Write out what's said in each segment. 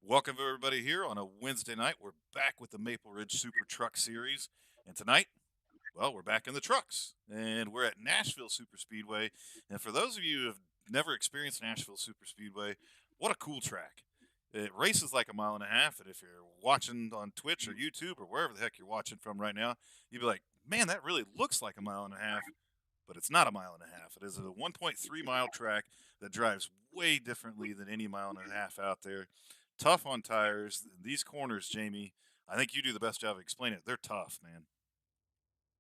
Welcome everybody here on a Wednesday night. We're back with the Maple Ridge Super Truck Series, and tonight, well, we're back in the trucks, and we're at Nashville Super Speedway. And for those of you who have never experienced Nashville Super Speedway, what a cool track! It races like a mile and a half, and if you're watching on Twitch or YouTube or wherever the heck you're watching from right now, you'd be like, "Man, that really looks like a mile and a half." But it's not a mile and a half. It is a 1.3 mile track that drives way differently than any mile and a half out there. Tough on tires. These corners, Jamie, I think you do the best job of explaining it. They're tough, man.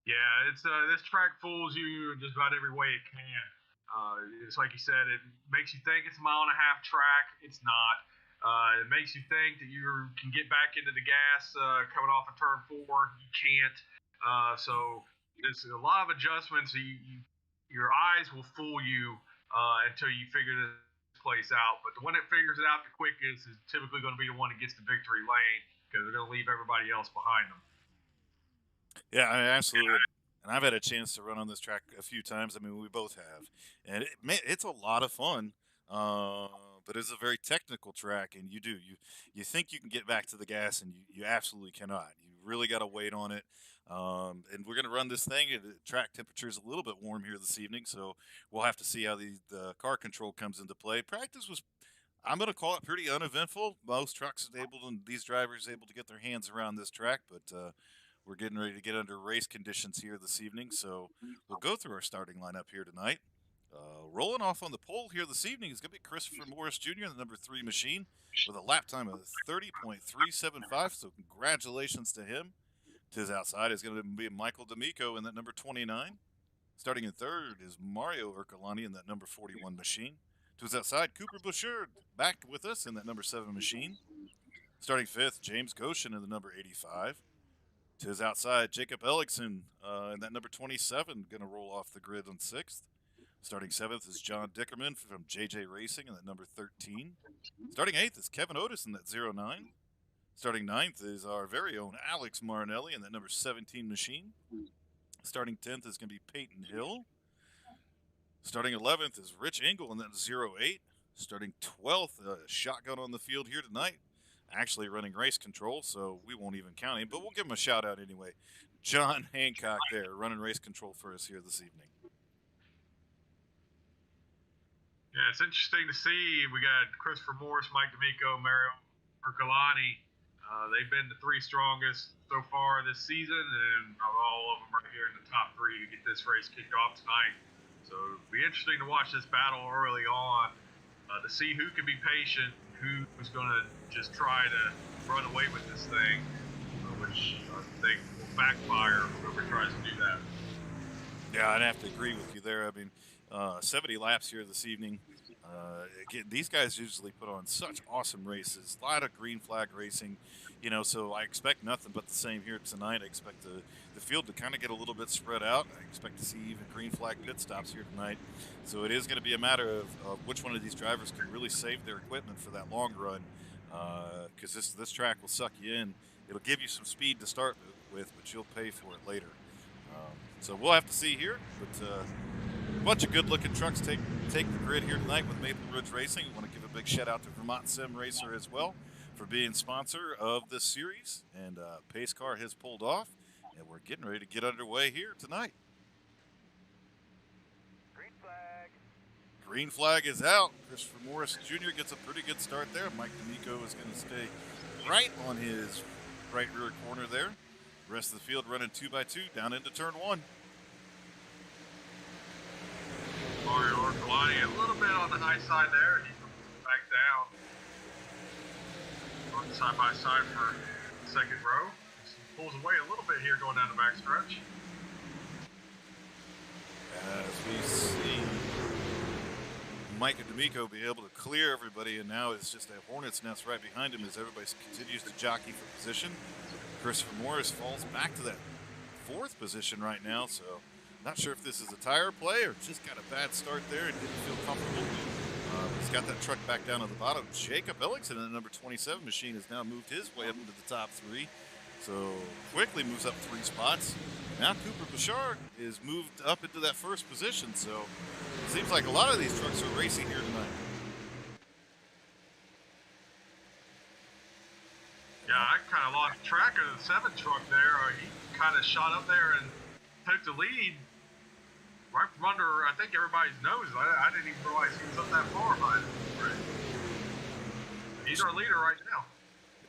Yeah, it's this track fools you in just about every way it can. It's like you said, it makes you think it's a mile and a half track. It's not. It makes you think that you can get back into the gas coming off of turn four. You can't. So there's a lot of adjustments. Your eyes will fool you until you figure this place out. But the one that figures it out the quickest is typically going to be the one that gets the victory lane because they're going to leave everybody else behind them. Yeah, absolutely. And I've had a chance to run on this track a few times. I mean, we both have, and it's a lot of fun. But it's a very technical track, and you think you can get back to the gas, and you absolutely cannot. You really got to wait on it. And we're going to run this thing. The track temperature is a little bit warm here this evening, so we'll have to see how the car control comes into play. Practice was, I'm going to call it, pretty uneventful. Most trucks are able, and these drivers able to get their hands around this track, but we're getting ready to get under race conditions here this evening, so we'll go through our starting lineup here tonight. Rolling off on the pole here this evening is going to be Christopher Morris Jr., the number 3 machine, with a lap time of 30.375, so congratulations to him. To his outside is going to be Michael D'Amico in that number 29. Starting in third is Mario Ercolani in that number 41 machine. To his outside, Cooper Bouchard back with us in that number 7 machine. Starting fifth, James Goshen in the number 85. To his outside, Jacob Ellickson in that number 27, going to roll off the grid on sixth. Starting seventh is John Dickerman from JJ Racing in that number 13. Starting eighth is Kevin Otis in that 09. Starting ninth is our very own Alex Marinelli in that number 17 machine. Starting 10th is going to be Peyton Hill. Starting 11th is Rich Engel in that 08. Starting 12th, shotgun on the field here tonight. Actually running race control, so we won't even count him, but we'll give him a shout out anyway. John Hancock there, running race control for us here this evening. Yeah, it's interesting to see. We got Christopher Morris, Mike D'Amico, Mario Ercolani. They've been the 3 strongest so far this season, and all of them right here in the top 3 to get this race kicked off tonight. So it'll be interesting to watch this battle early on to see who can be patient, who's going to just try to run away with this thing, which I think will backfire if whoever tries to do that. Yeah, I'd have to agree with you there. I mean, 70 laps here this evening. Again, these guys usually put on such awesome races, a lot of green flag racing, so I expect nothing but the same here tonight. I expect the field to kind of get a little bit spread out. I expect to see even green flag pit stops here tonight. So it is going to be a matter of which one of these drivers can really save their equipment for that long run, because this track will suck you in. It'll give you some speed to start with, but you'll pay for it later. So we'll have to see here, but a bunch of good-looking trucks take the grid here tonight with Maple Ridge Racing. I want to give a big shout-out to Vermont Sim Racer as well for being sponsor of this series. And Pace Car has pulled off, and we're getting ready to get underway here tonight. Green flag. Green flag is out. Christopher Morris Jr. gets a pretty good start there. Mike D'Amico is going to stay right on his right rear corner there. The rest of the field running 2x2 down into turn 1. Mario Ercolani a little bit on the high side there. He's back down. Going side by side for the second row. He pulls away a little bit here going down the back stretch. As we see Mike D'Amico be able to clear everybody, and now it's just a hornet's nest right behind him as everybody continues to jockey for position. Christopher Morris falls back to that 4th position right now, so not sure if this is a tire play or just got a bad start there and didn't feel comfortable. He's got that truck back down at the bottom. Jacob Ellickson in the number 27 machine has now moved his way up into the top 3. So quickly moves up 3 spots. Now Cooper Bouchard is moved up into that 1st position. So it seems like a lot of these trucks are racing here tonight. track of the 7 truck there. He kind of shot up there and took the lead right from under, I think, everybody's nose. I didn't even realize he was up that far behind him. He's our leader right now.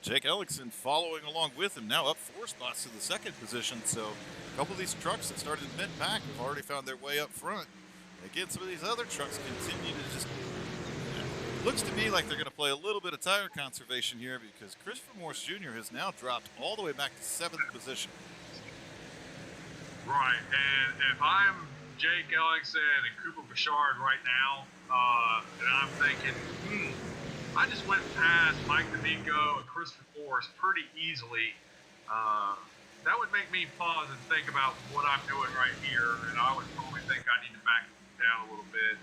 Jake Ellickson following along with him, now up 4 spots to the 2nd position. So a couple of these trucks that started mid-pack have already found their way up front. And again, some of these other trucks continue to just... Looks to me like they're going to play a little bit of tire conservation here, because Christopher Morse Jr. has now dropped all the way back to 7th position. Right, and if I'm Jake Ellickson and Cooper Bouchard right now, and I'm thinking, I just went past Mike D'Amico and Christopher Morse pretty easily. That would make me pause and think about what I'm doing right here, and I would probably think I need to back down a little bit,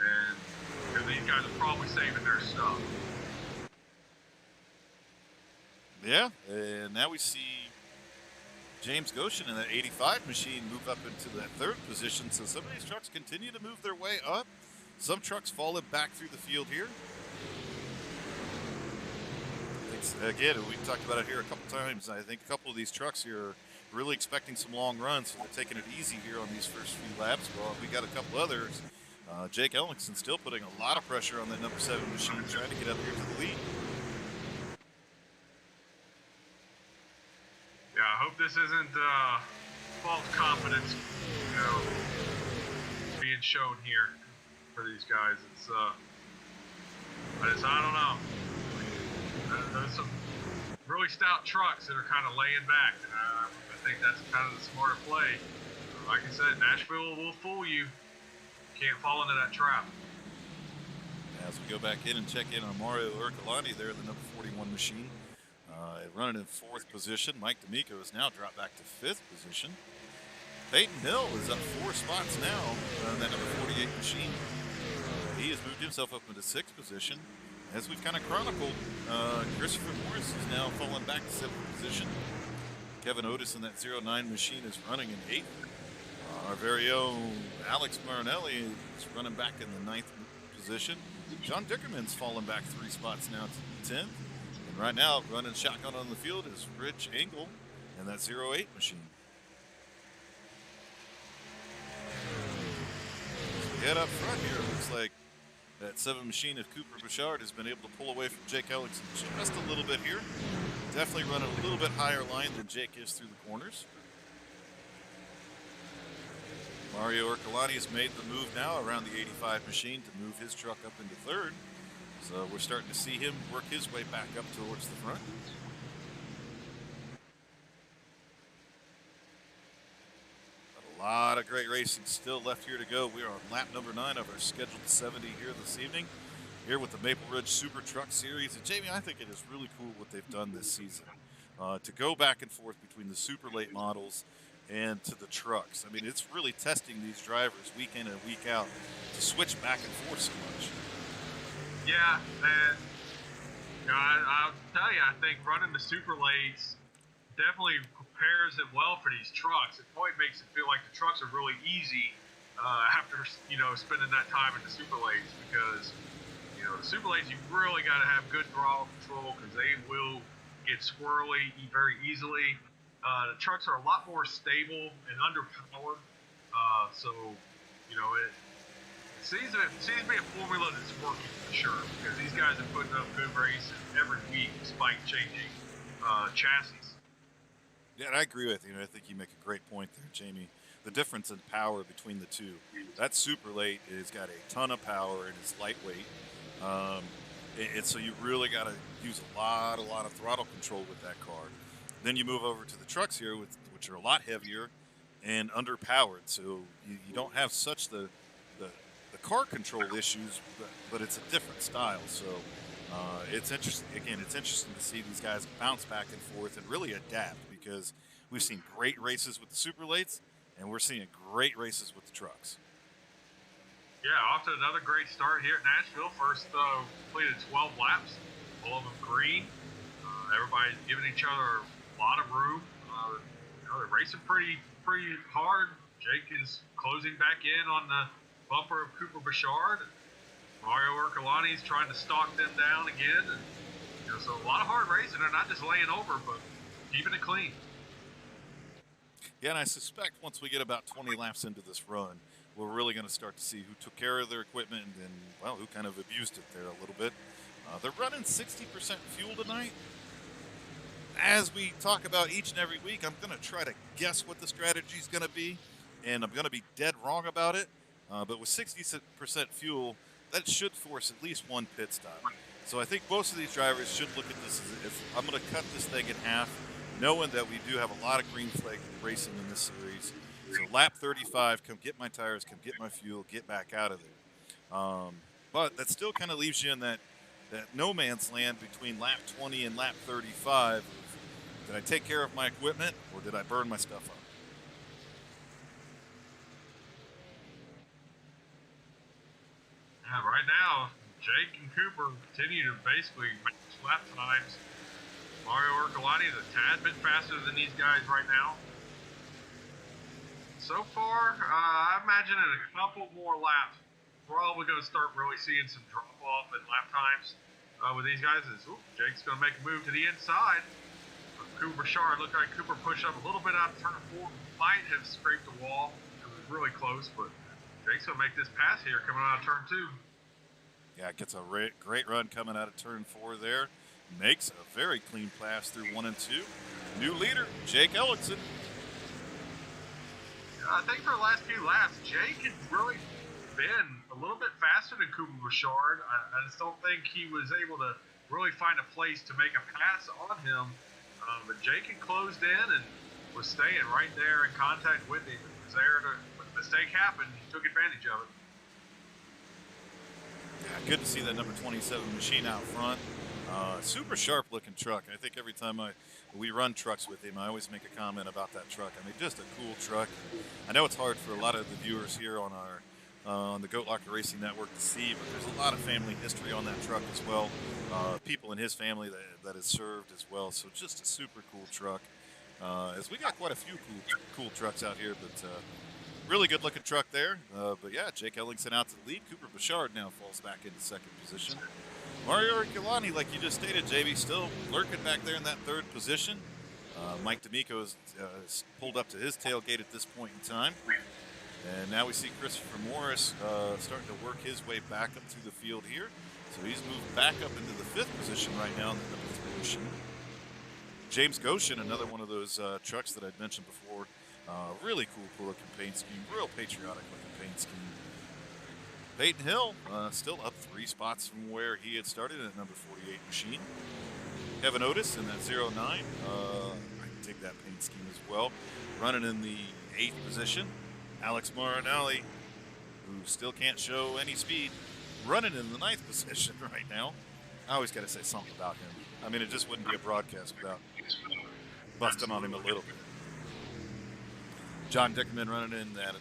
and because these guys are probably saving their stuff. Yeah, and now we see James Goshen in that 85 machine move up into that 3rd position. So some of these trucks continue to move their way up. Some trucks falling back through the field here. Again, we talked about it here a couple times. I think a couple of these trucks here are really expecting some long runs, so they're taking it easy here on these first few laps. Well, we got a couple others. Jake Ellickson still putting a lot of pressure on that number 7 machine, trying to get up here to the lead. Yeah, I hope this isn't false confidence, being shown here for these guys. It's I don't know. There's some really stout trucks that are kind of laying back, and I think that's kind of the smarter play. Like I said, Nashville will fool you. Can't fall into that trap. As we go back in and check in on Mario Urcolani there, the number 41 machine. Running in 4th position. Mike D'Amico has now dropped back to 5th position. Peyton Hill is up 4 spots now on that number 48 machine. He has moved himself up into 6th position. As we've kind of chronicled, Christopher Morris is now falling back to 7th position. Kevin Otis in that 09 machine is running in 8th. Our very own Alex Marinelli is running back in the 9th position. John Dickerman's fallen back 3 spots now to 10th. And right now, running shotgun on the field is Rich Engel in that 08 machine. As we head up front here, it looks like that 7 machine of Cooper Bouchard has been able to pull away from Jake Ellickson just a little bit here. Definitely running a little bit higher line than Jake is through the corners. Mario Urcolani has made the move now around the 85 machine to move his truck up into 3rd. So we're starting to see him work his way back up towards the front. But a lot of great racing still left here to go. We are on lap number 9 of our scheduled 70 here this evening, here with the Maple Ridge Super Truck Series. And Jamie, I think it is really cool what they've done this season. To go back and forth between the super late models and to the trucks. I mean, it's really testing these drivers week in and week out to switch back and forth so much. Yeah, and I'll tell you, I think running the super lates definitely prepares it well for these trucks. It probably makes it feel like the trucks are really easy after spending that time in the super lates, because the super lates, you really got to have good throttle control, because they will get squirrely very easily. The trucks are a lot more stable and underpowered, so it seems to be a formula that's working for sure, because these guys are putting up good races every week despite changing chassis. Yeah, and I agree with you. I think you make a great point there, Jamie. The difference in power between the two. That super late has got a ton of power and it's lightweight. And so you really got to use a lot of throttle control with that car. Then you move over to the trucks here, which are a lot heavier and underpowered. So you don't have such the car control issues, but it's a different style. So it's interesting. Again, it's interesting to see these guys bounce back and forth and really adapt, because we've seen great races with the super lates, and we're seeing great races with the trucks. Yeah, off to another great start here at Nashville. First completed 12 laps, all of them green. Everybody's giving each other a lot of room. They're racing pretty hard. Jake is closing back in on the bumper of Cooper Bouchard. Mario Urcolani is trying to stalk them down again. And, so a lot of hard racing. They're not just laying over, but keeping it clean. Yeah, and I suspect once we get about 20 laps into this run, we're really going to start to see who took care of their equipment and then, well, who kind of abused it there a little bit. They're running 60% fuel tonight. As we talk about each and every week, I'm going to try to guess what the strategy is going to be, and I'm going to be dead wrong about it. But with 60% fuel, that should force at least one pit stop. So I think most of these drivers should look at this as if I'm going to cut this thing in half, knowing that we do have a lot of green flag racing in this series. So lap 35, come get my tires, come get my fuel, get back out of there. But that still kind of leaves you in that no man's land between lap 20 and lap 35. Did I take care of my equipment, or did I burn my stuff up? Yeah, right now, Jake and Cooper continue to basically match lap times. Mario Ercolani is a tad bit faster than these guys right now. So far, I imagine in a couple more laps, we're probably going to start really seeing some drop off in lap times with these guys. Jake's going to make a move to the inside. Cooper Bouchard looked like Cooper pushed up a little bit out of turn 4, might have scraped the wall. It was really close, but Jake's going to make this pass here coming out of turn 2. Yeah, gets a great run coming out of turn 4 there. Makes a very clean pass through 1 and 2. New leader, Jake Ellingson. I think for the last few laps, Jake had really been a little bit faster than Cooper Bouchard. I just don't think he was able to really find a place to make a pass on him. But Jake had closed in and was staying right there in contact with him. He was there when the mistake happened, he took advantage of it. Yeah, good to see that number 27 machine out front. Super sharp looking truck. I think every time we run trucks with him, I always make a comment about that truck. I mean, just a cool truck. I know it's hard for a lot of the viewers here on our on the Goat Locker Racing Network to see, but there's a lot of family history on that truck as well. People in his family that has served as well. So just a super cool truck. As we got quite a few cool trucks out here, but really good looking truck there. But yeah, Jake Ellingson out to the lead. Cooper Bouchard now falls back into second position. Mario Ercolani, like you just stated, JB, still lurking back there in that third position. Mike D'Amico is pulled up to his tailgate at this point in time. And now we see Christopher Morris starting to work his way back up through the field here. So he's moved back up into the fifth position right now in the number 3 machine. James Goshen, another one of those trucks that I'd mentioned before. Really cool looking paint scheme, real patriotic looking paint scheme. Peyton Hill still up 3 spots from where he had started at number 48 machine. Kevin Otis in that 09. I can dig that paint scheme as well. Running in the 8th position. Alex Marinelli, who still can't show any speed, running in the 9th position right now. I always got to say something about him. I mean, it just wouldn't be a broadcast without busting on him a little bit. John Dickerman running in that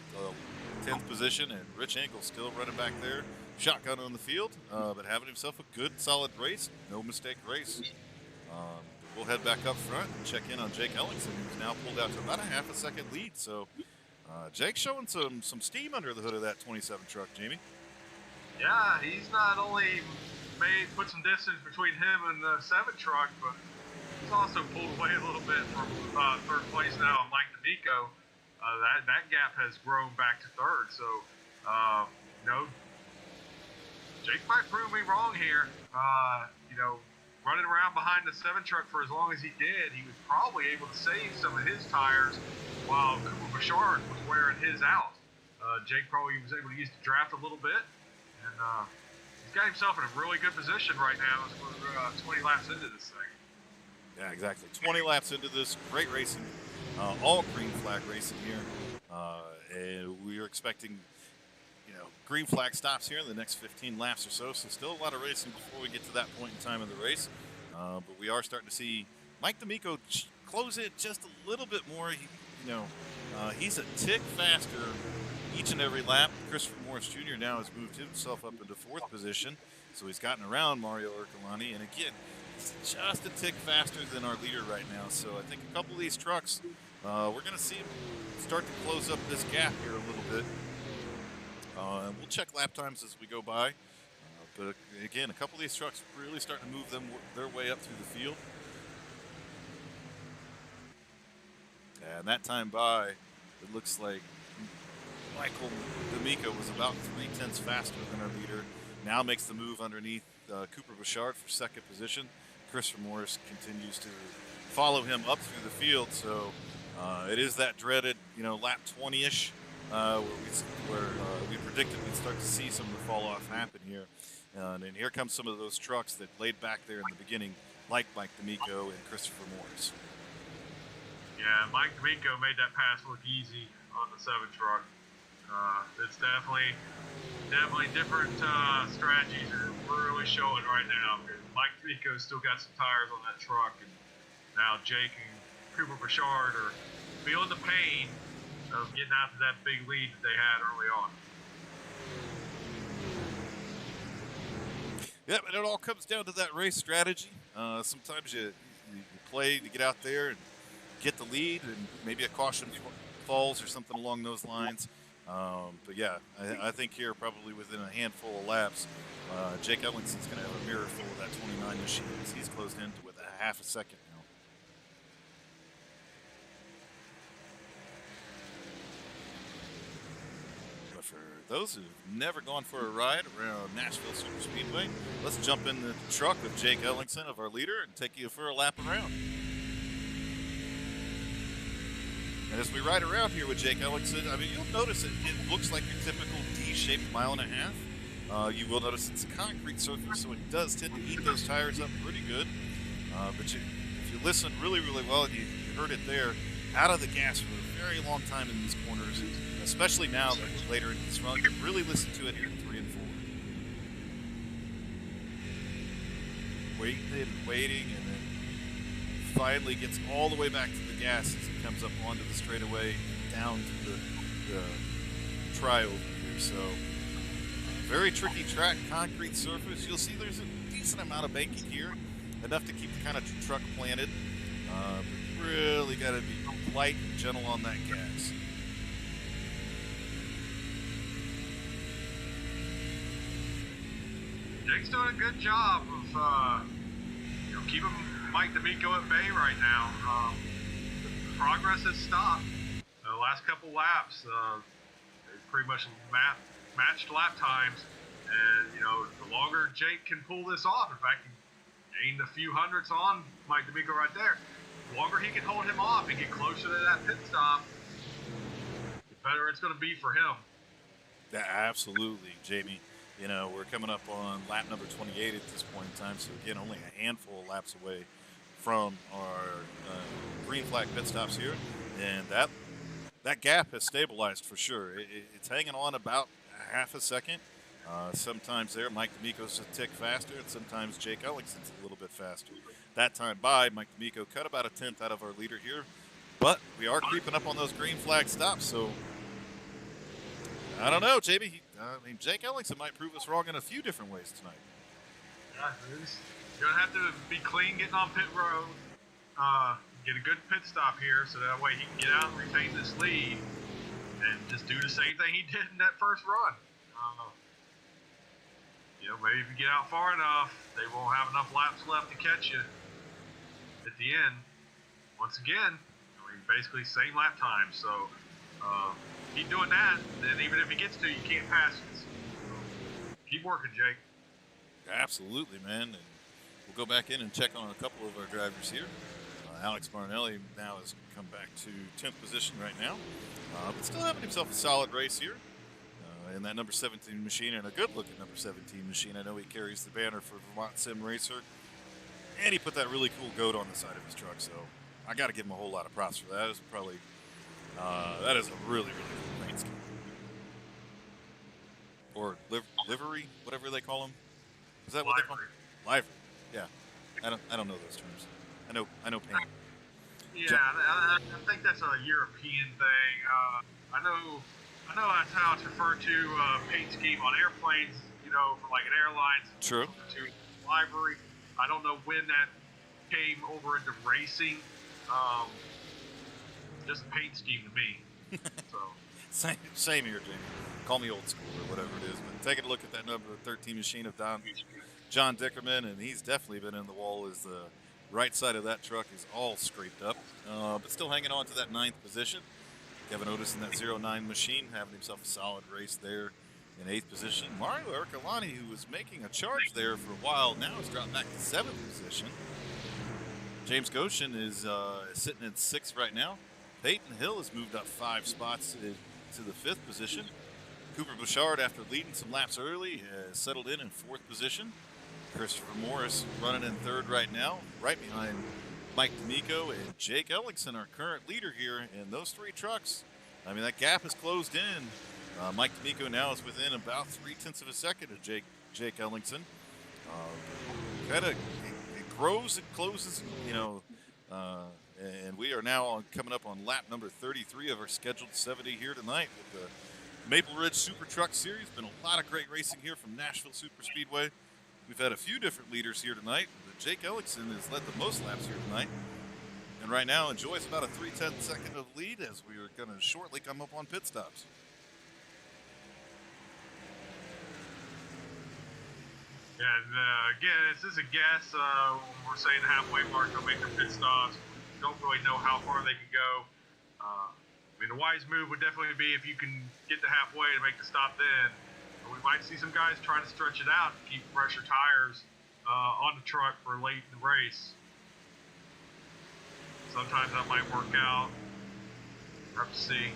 10th position, and Rich Ankle still running back there. Shotgun on the field, but having himself a good, solid race. No mistake race. We'll head back up front and check in on Jake Ellingson, who's now pulled out to about a half a second lead. So Jake's showing some steam under the hood of that 27 truck, Jamie. Yeah, he's not only put some distance between him and the 7 truck, but he's also pulled away a little bit from third place now on Mike D'Amico. That gap has grown back to third. So, Jake might prove me wrong here. Running around behind the 7 truck for as long as he did, he was probably able to save some of his tires while Cooper Bouchard was wearing his out. Jake probably was able to use the draft a little bit, and he's got himself in a really good position right now as we're 20 laps into this thing. Yeah, exactly. 20 laps into this. Great racing. All green flag racing here. And we are expecting, green flag stops here in the next 15 laps or so. So still a lot of racing before we get to that point in time in the race. But we are starting to see Mike D'Amico close it just a little bit more. He's a tick faster each and every lap. Christopher Morris Jr. now has moved himself up into 4th position. So he's gotten around Mario Ercolani. And again, it's just a tick faster than our leader right now. So I think a couple of these trucks, we're going to see him start to close up this gap here a little bit. And we'll check lap times as we go by. But again, a couple of these trucks really starting to move their way up through the field. And that time by, it looks like Michael D'Amico was about 3/10 faster than our leader. Now makes the move underneath Cooper Bouchard for second position. Christopher Morris continues to follow him up through the field. So it is that dreaded, lap 20-ish where we predicted we'd start to see some of the fall off happen here. And here comes some of those trucks that laid back there in the beginning, like Mike D'Amico and Christopher Morris. Yeah, Mike D'Amico made that pass look easy on the 7 truck. It's definitely different strategies are really showing right now. Mike D'Amico's still got some tires on that truck, and now Jake and Cooper Bouchard are feeling the pain of getting out to that big lead that they had early on. Yeah, but it all comes down to that race strategy. Sometimes you play to get out there and get the lead, and maybe a caution falls or something along those lines. But yeah, I think here probably within a handful of laps, Jake Ellingson's going to have a mirror full of that 29 machine as he's closed into with a half a second now. But for those who've never gone for a ride around Nashville Super Speedway, let's jump in the truck with Jake Ellingson of our leader and take you for a lap around. And as we ride around here with Jake Ellingson, I mean, you'll notice it looks like your typical D-shaped mile and a half. You will notice it's a concrete surface, so it does tend to eat those tires up pretty good. But if you listen really, really well, and you heard it there, out of the gas for a very long time in these corners, especially now that we're later in this run, you really listen to it here in 3 and 4. Waiting, and then finally gets all the way back to the gas as it comes up onto the straightaway down to the tri over here. So very tricky track, concrete surface. You'll see there's a decent amount of banking here, enough to keep the kind of truck planted. But you really got to be light and gentle on that gas. Jake's doing a good job of keeping Mike D'Amico at bay right now. Progress has stopped. The last couple laps, they pretty much matched lap times, and the longer Jake can pull this off, in fact, he gained a few hundredths on Mike D'Amico right there. The longer he can hold him off and get closer to that pit stop, the better it's going to be for him. Yeah, absolutely, Jamie. We're coming up on lap number 28 at this point in time, so again, only a handful of laps away from our green flag pit stops here, and that gap has stabilized for sure. It's hanging on about a half a second. Sometimes there, Mike D'Amico's a tick faster, and sometimes Jake Ellingson's a little bit faster. That time by, Mike D'Amico cut about a tenth out of our leader here, but we are creeping up on those green flag stops, so I don't know, JB. Jake Ellingson might prove us wrong in a few different ways tonight. Yeah, you're going to have to be clean getting on pit road, get a good pit stop here, so that way he can get out and retain this lead, and just do the same thing he did in that first run. Maybe if you get out far enough, they won't have enough laps left to catch you at the end. Once again, basically same lap time, so keep doing that, and even if he gets to you, can't pass it. So, keep working, Jake. Absolutely, man. And we'll go back in and check on a couple of our drivers here. Alex Marinelli now has come back to 10th position right now, but still having himself a solid race here in that number 17 machine, and a good-looking number 17 machine. I know he carries the banner for Vermont Sim Racer, and he put that really cool goat on the side of his truck, so I got to give him a whole lot of props for that. It's probably that is a really, really cool paint scheme. Or livery, whatever they call them. Is that what they call them? Livery. Yeah. I don't know those terms. I know paint. Yeah, I think that's a European thing. I know that's how it's referred to, paint scheme on airplanes, for like an airline. True. To livery. I don't know when that came over into racing. Just a paint scheme to me. So same here, Jamie. Call me old school or whatever it is, but taking a look at that number 13 machine of John Dickerman, and he's definitely been in the wall as the Right side of that truck is all scraped up, but still hanging on to that 9th position. Kevin Otis in that 09 machine having himself a solid race there in 8th position. Mario Ercolani, who was making a charge there for a while, now has dropped back to 7th position. James Goshen is sitting in 6th right now. Peyton Hill has moved up 5 spots to the 5th position. Cooper Bouchard, after leading some laps early, has settled in 4th position. Christopher Morris running in 3rd right now, right behind Mike D'Amico and Jake Ellingson, our current leader here in those 3 trucks. I mean, that gap has closed in. Mike D'Amico now is within about 0.3 of a second of Jake Ellingson. Kind of it grows and closes, you know, and we are now coming up on lap number 33 of our scheduled 70 here tonight with the Maple Ridge Super Truck Series. Been a lot of great racing here from Nashville Super Speedway. We've had a few different leaders here tonight, but Jake Ellingson has led the most laps here tonight. And right now enjoys about a 0.3 of lead as we are going to shortly come up on pit stops. Yeah, and again, this is a guess. When we're saying the halfway mark, they'll make their pit stops. Don't really know how far they can go. I mean, the wise move would definitely be if you can get to halfway to make the stop then. We might see some guys trying to stretch it out to keep fresher tires on the truck for late in the race. Sometimes that might work out. We'll have to see.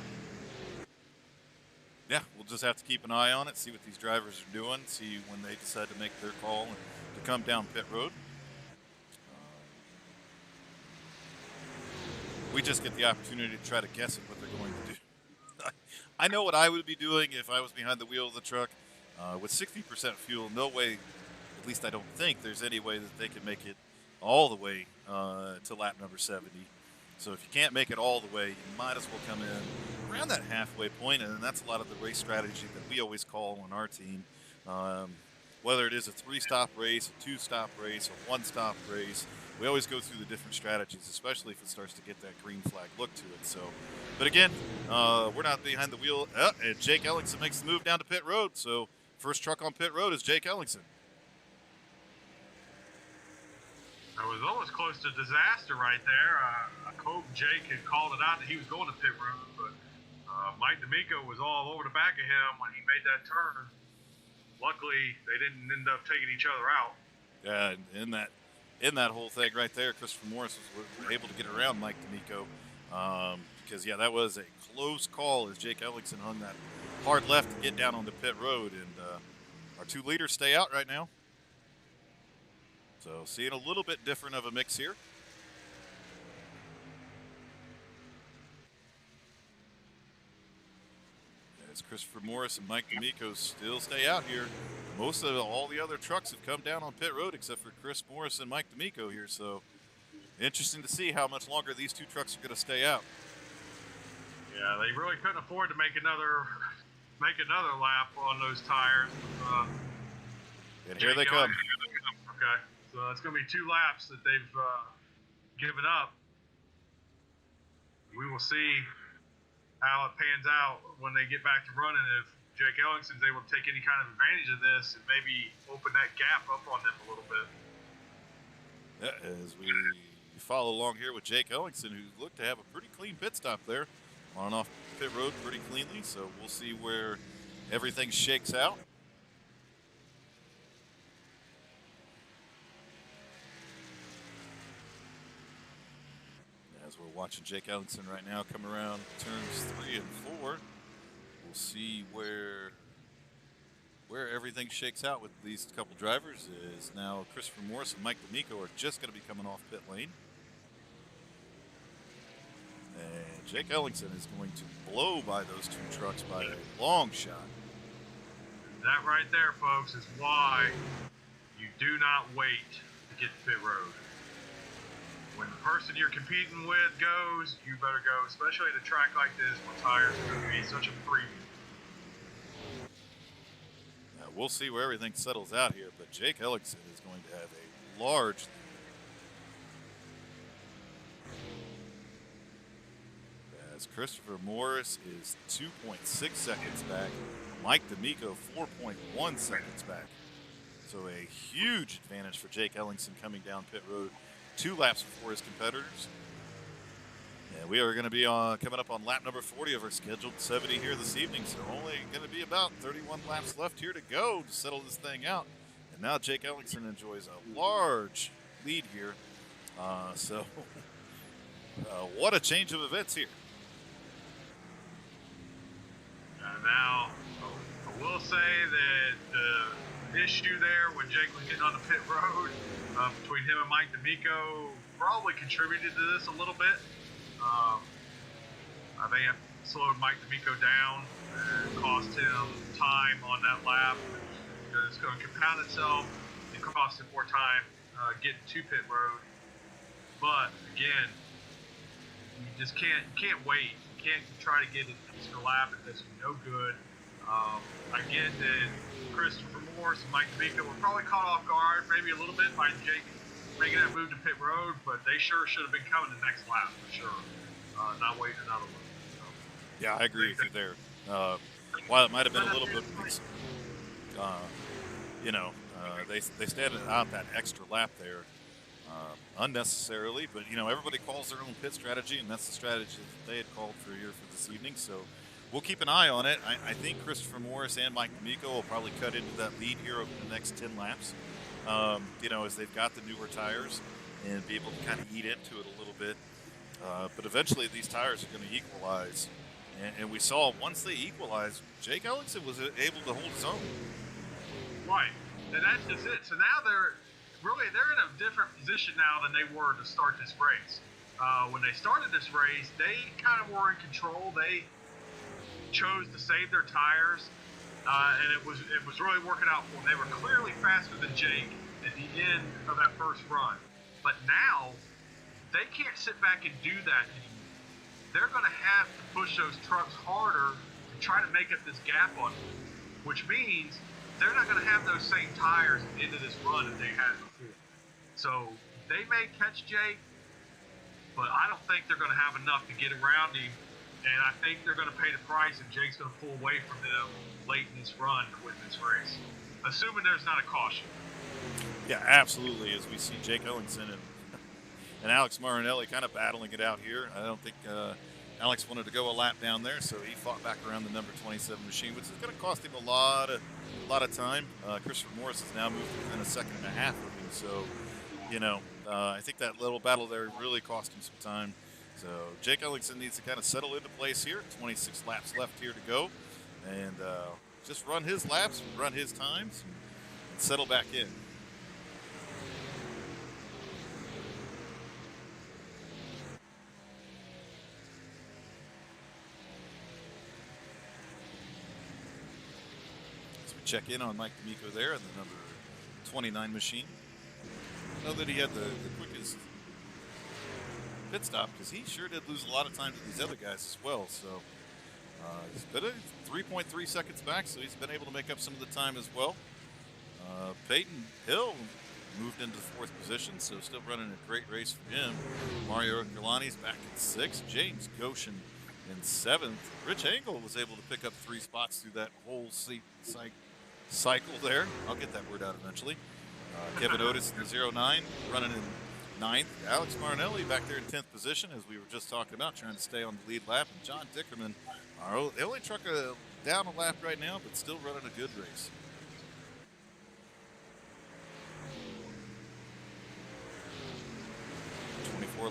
Yeah, we'll just have to keep an eye on it, see what these drivers are doing, see when they decide to make their call to come down pit road. We just get the opportunity to try to guess at what they're going to do. I know what I would be doing if I was behind the wheel of the truck. With 60% fuel, no way, at least I don't think there's any way that they can make it all the way to lap number 70. So if you can't make it all the way, you might as well come in around that halfway point, and that's a lot of the race strategy that we always call on our team. Whether it is a 3-stop race, a 2-stop race, a 1-stop race, we always go through the different strategies, especially if it starts to get that green flag look to it. So, but again, we're not behind the wheel. And Jake Ellingson makes the move down to pit road. So first truck on pit road is Jake Ellingson. That was almost close to disaster right there. I hope Jake had called it out that he was going to pit road, but Mike D'Amico was all over the back of him when he made that turn. Luckily, they didn't end up taking each other out. Yeah, in that whole thing right there, Christopher Morris was able to get around Mike D'Amico because, yeah, that was a close call as Jake Ellingson hung that hard left to get down on the pit road, and our 2 leaders stay out right now. So seeing a little bit different of a mix here. As Christopher Morris and Mike D'Amico still stay out here. Most of all the other trucks have come down on pit road except for Chris Morris and Mike D'Amico here. So interesting to see how much longer these 2 trucks are going to stay out. Yeah, they really couldn't afford to make another lap on those tires. And here they come. Okay, so it's going to be 2 laps that they've given up. We will see how it pans out when they get back to running. If Jake Ellingson's able to take any kind of advantage of this and maybe open that gap up on them a little bit. Yeah, as we follow along here with Jake Ellingson, who looked to have a pretty clean pit stop there, on and off pit road pretty cleanly. So we'll see where everything shakes out. As we're watching Jake Ellingson right now come around turns 3 and 4, we'll see where everything shakes out with these couple drivers. Is now Christopher Morris and Mike D'Amico are just going to be coming off pit lane. And Jake Ellingson is going to blow by those 2 trucks by a long shot. That right there, folks, is why you do not wait to get to pit road. When the person you're competing with goes, you better go, especially at a track like this where tires are going to be such a premium. Now we'll see where everything settles out here, but Jake Ellingson is going to have a large lead. As Christopher Morris is 2.6 seconds back, Mike D'Amico 4.1 seconds back. So a huge advantage for Jake Ellingson coming down pit road 2 laps before his competitors. And we are going to be coming up on lap number 40 of our scheduled 70 here this evening. So only going to be about 31 laps left here to go to settle this thing out. And now Jake Ellingson enjoys a large lead here. So what a change of events here. Now, I will say that the issue there when Jake was getting on the pit road between him and Mike D'Amico probably contributed to this a little bit. I think it slowed Mike D'Amico down and cost him time on that lap. It's going to compound itself and cost him more time getting to pit road. But again, you just can't wait. You can't try to get an extra lap. It does you no good. I get that Christopher Morris and Mike D'Amico were probably caught off guard maybe a little bit by Jake making that move to pit road, but they sure should have been coming the next lap for sure. Not waiting another one. So, yeah, I agree with you there. While it might have been a little bit, they started out that extra lap there unnecessarily, but everybody calls their own pit strategy, and that's the strategy that they had called for here for this evening. So we'll keep an eye on it. I think Christopher Morris and Mike D'Amico will probably cut into that lead here over the next 10 laps. As they've got the newer tires and be able to kind of eat into it a little bit. But eventually these tires are going to equalize. And we saw once they equalized, Jake Ellingson was able to hold his own. Right. And that's just it. So now they're in a different position now than they were to start this race. When they started this race, they kind of were in control. They chose to save their tires. And it was really working out for them. They were clearly faster than Jake at the end of that first run. But now, they can't sit back and do that anymore. They're going to have to push those trucks harder to try to make up this gap on them, which means they're not going to have those same tires into this run that they had before. So they may catch Jake, but I don't think they're going to have enough to get around him. And I think they're going to pay the price, and Jake's going to pull away from them late in this run to win this race, assuming there's not a caution. Yeah, absolutely. As we see Jake Ellingson and Alex Marinelli kind of battling it out here. I don't think Alex wanted to go a lap down there, so he fought back around the number 27 machine, which is going to cost him a lot of time. Christopher Morris has now moved within a second and a half of him, so I think that little battle there really cost him some time. So Jake Ellingson needs to kind of settle into place here. 26 laps left here to go. And just run his laps, run his times, and settle back in. As we check in on Mike D'Amico there in the number 29 machine. I know that he had the quickest pit stop because he sure did lose a lot of time to these other guys as well. So he's been 3.3 seconds back, so he's been able to make up some of the time as well. Peyton Hill moved into fourth position, so still running a great race for him. Mario Gilani's back in sixth. James Goshen in seventh. Rich Engel was able to pick up 3 spots through that whole cycle there. I'll get that word out eventually. Kevin Otis in the 09 running in ninth. Alex Marinelli back there in 10th position, as we were just talking about, trying to stay on the lead lap. And John Dickerman, the only truck down a lap right now, but still running a good race.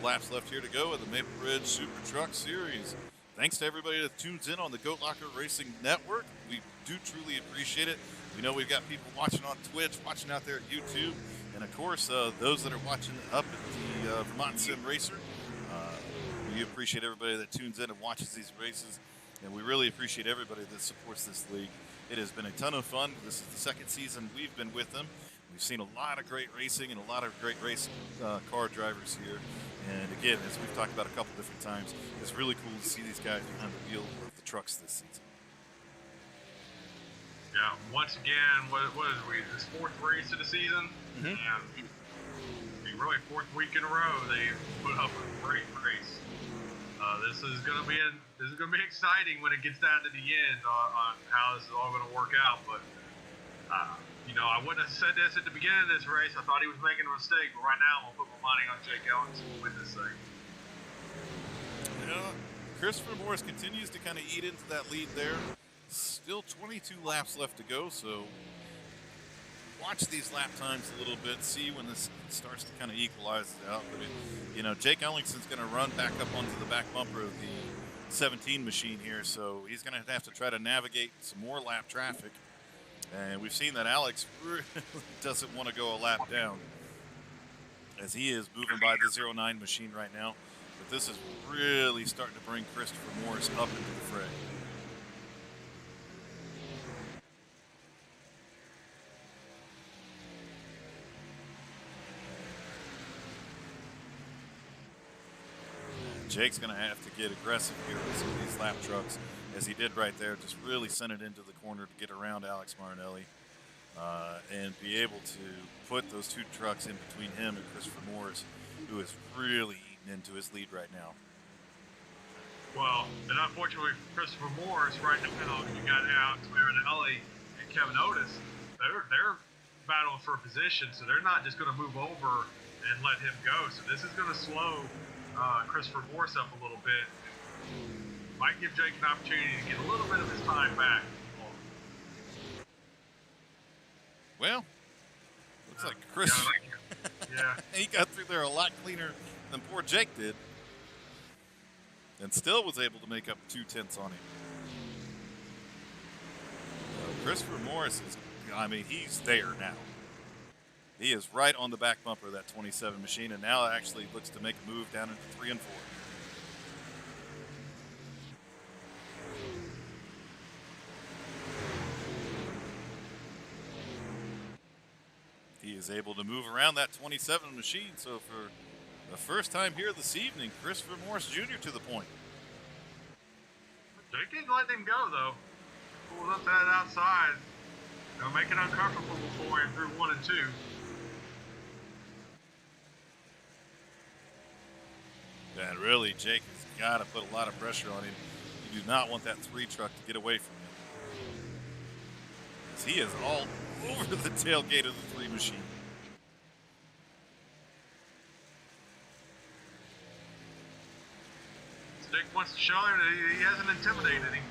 Laps left here to go in the Maple Ridge Super Truck Series. Thanks to everybody that tunes in on the Goat Locker Racing Network. We do truly appreciate it. We know we've got people watching on Twitch, watching out there at YouTube, and of course those that are watching up at the Vermont Sim Racer. We appreciate everybody that tunes in and watches these races, and we really appreciate everybody that supports this league. It has been a ton of fun. This is the second season we've been with them. We've seen a lot of great racing and a lot of great race car drivers here. And again, as we've talked about a couple different times, it's really cool to see these guys behind the wheel of the trucks this season. Yeah, once again, what is we? This 4th race of the season, and really 4th week in a row, they put up a great race. This is gonna be exciting when it gets down to the end on how this is all gonna work out. But I wouldn't have said this at the beginning of this race. I thought he was making a mistake, but right now I'm going to put my money on Jake Ellington to win this thing. Yeah, Christopher Morris continues to kind of eat into that lead there. Still 22 laps left to go, so watch these lap times a little bit, see when this starts to kind of equalize it out. But, Jake Ellington's going to run back up onto the back bumper of the 17 machine here, so he's going to have to try to navigate some more lap traffic. And we've seen that Alex really doesn't want to go a lap down, as he is moving by the 09 machine right now. But this is really starting to bring Christopher Morris up into the fray. Jake's going to have to get aggressive here with some of these lap trucks, as he did right there. Just really sent it into the corner to get around Alex Marinelli and be able to put those two trucks in between him and Christopher Morris, who is really eating into his lead right now. Well, and unfortunately for Christopher Morris, right now, you got Alex Marinelli and Kevin Otis. They're battling for a position, so they're not just going to move over and let him go. So this is going to slow Christopher Morris up a little bit. Might give Jake an opportunity to get a little bit of his time back. Well, looks like Chris. Yeah. He got through there a lot cleaner than poor Jake did, and still was able to make up 2/10 on him. Christopher Morris he's there now. He is right on the back bumper of that 27 machine, and now actually looks to make a move down into 3 and 4. He is able to move around that 27 machine, so for the first time here this evening, Christopher Morris Jr. to the point. Jake didn't let him go, though. Pulled up that outside. Gonna make it uncomfortable for him through 1 and 2. And really, Jake has got to put a lot of pressure on him. You do not want that 3 truck to get away from him, as he is all over the tailgate of the 3 machine. Jake wants to show him that he hasn't intimidated him.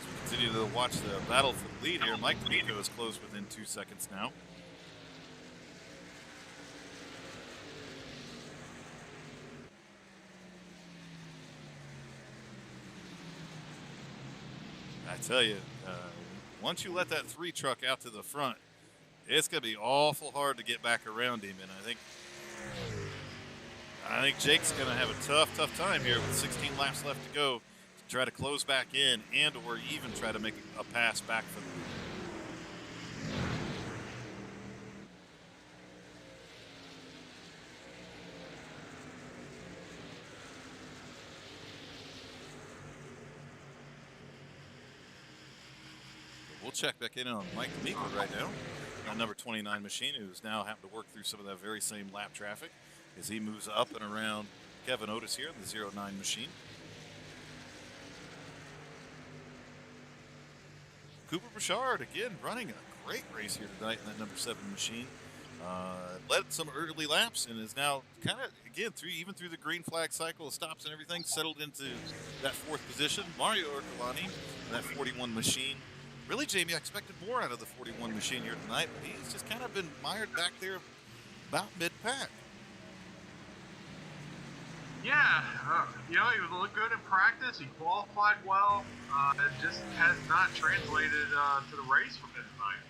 As we continue to watch the battle for the lead here, Mike D'Amico is close within 2 seconds now. I tell you, once you let that 3 truck out to the front, it's going to be awful hard to get back around him. And I think Jake's going to have a tough time here with 16 laps left to go to try to close back in and or even try to make a pass back for the lead. We'll check back in on Mike D'Amico right now, that number 29 machine, who's now having to work through some of that very same lap traffic as he moves up and around Kevin Otis here in the 09 machine. Cooper Bouchard, again, running a great race here tonight in that number 7 machine. Led some early laps and is now kind of, again, even through the green flag cycle of stops and everything, settled into that 4th position. Mario Ortolani in that 41 machine. Really, Jamie, I expected more out of the 41 machine here tonight, but he's just kind of been mired back there about mid-pack. Yeah, he looked good in practice. He qualified well. It just has not translated to the race from him tonight.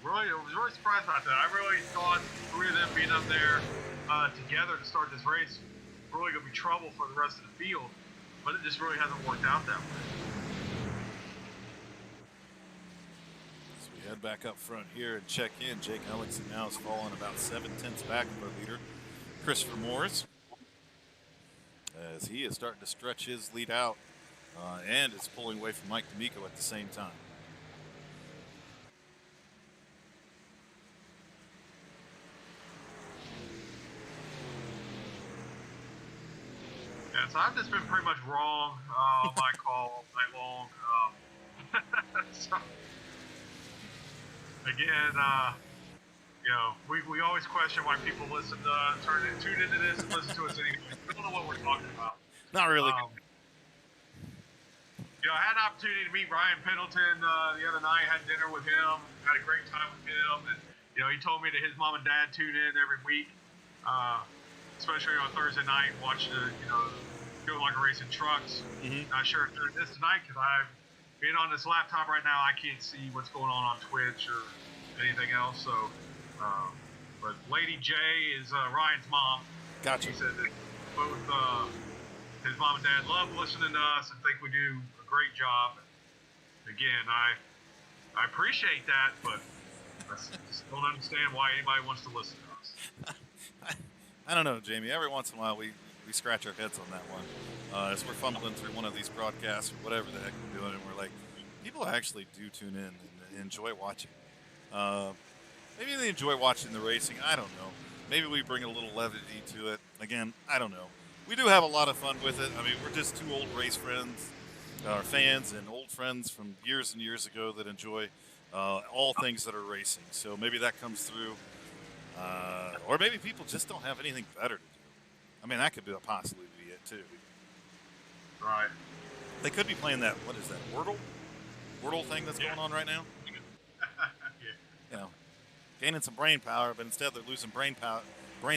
I was really surprised about that. I really thought the 3 of them being up there together to start this race really going to be trouble for the rest of the field, but it just really hasn't worked out that way. Head back up front here and check in. Jake Ellington now has fallen about 7/10 back of our leader, Christopher Morris, as he is starting to stretch his lead out and is pulling away from Mike D'Amico at the same time. Yeah, so I've just been pretty much wrong on my call all night long. So again, we always question why people tune into this and listen to us anyway. We don't know what we're talking about. Not really. I had an opportunity to meet Ryan Pendleton the other night. Had dinner with him. Had a great time with him, and he told me that his mom and dad tune in every week, especially on Thursday night, and watch Go Like a Racing trucks. Mm-hmm. Not sure if they're this tonight because I've been on this laptop right now. I can't see what's going on Twitch or anything else. So, but Lady J is Ryan's mom. Gotcha. She said that both his mom and dad love listening to us and think we do a great job. Again, I appreciate that, but I just don't understand why anybody wants to listen to us. I don't know, Jamie. Every once in a while, we scratch our heads on that one. As we're fumbling through one of these broadcasts or whatever the heck we're doing, and we're like, people actually do tune in and enjoy watching. Maybe they enjoy watching the racing. I don't know. Maybe we bring a little levity to it. Again, I don't know. We do have a lot of fun with it. I mean, we're just two old race friends, fans, and old friends from years and years ago that enjoy all things that are racing. So maybe that comes through. Or maybe people just don't have anything better to do. I mean, that could possibly be it, too. Right. They could be playing that, what is that, Wordle thing that's going on right now? Yeah. Gaining some brain power, but instead they're losing brain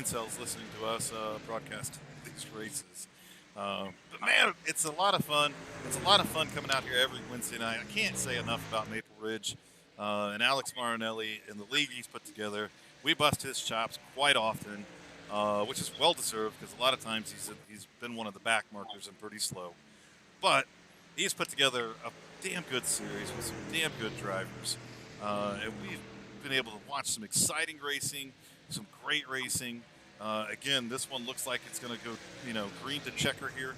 cells listening to us broadcast these races. But man, it's a lot of fun. It's a lot of fun coming out here every Wednesday night. I can't say enough about Maple Ridge and Alex Marinelli and the league he's put together. We bust his chops quite often, which is well deserved because a lot of times he's been one of the back markers and pretty slow. But he's put together a damn good series with some damn good drivers, and we've been able to watch some exciting racing, some great racing. Again, this one looks like it's going to go, green to checker here.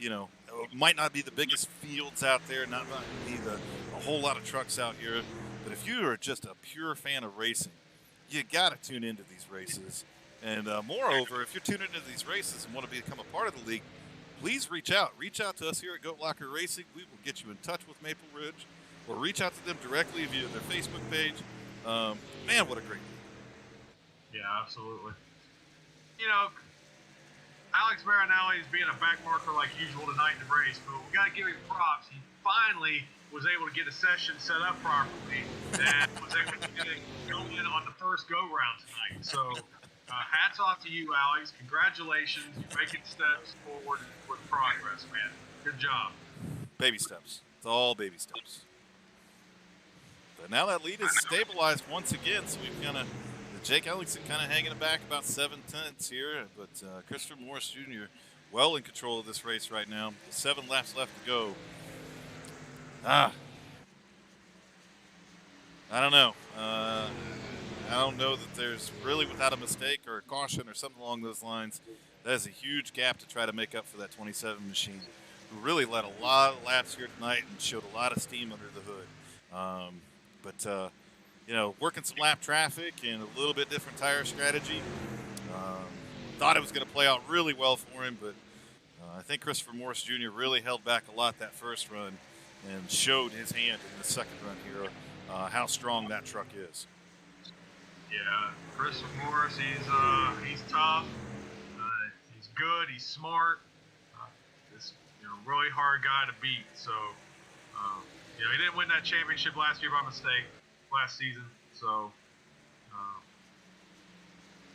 It might not be the biggest fields out there, not be a whole lot of trucks out here, but if you are just a pure fan of racing, you got to tune into these races. And moreover, if you're tuning into these races and want to become a part of the league, please reach out. Reach out to us here at Goat Locker Racing. We will get you in touch with Maple Ridge, or reach out to them directly via their Facebook page. Man, what a great league. Yeah, absolutely. Alex Marinelli is being a back marker like usual tonight in the race, but we got to give him props. He finally was able to get a session set up properly and was able to get it going on the first go-round tonight. So hats off to you, Alex. Congratulations. You're making steps forward with progress, man. Good job. Baby steps. It's all baby steps. But now that lead is stabilized once again, so we've kind of Jake Ellingson kind of hanging back about 7/10 here, but Christopher Morris Jr. well in control of this race right now. 7 laps left to go. I don't know. I don't know that there's really, without a mistake or a caution or something along those lines, that is a huge gap to try to make up for that 27 machine, who really led a lot of laps here tonight and showed a lot of steam under the hood. Working some lap traffic and a little bit different tire strategy. Thought it was going to play out really well for him, but I think Christopher Morris Jr. really held back a lot that first run and showed his hand in the second run here, how strong that truck is. Yeah, Christopher Morris, he's tough. He's good. He's smart. This really hard guy to beat. So he didn't win that championship last year by mistake. Last season, so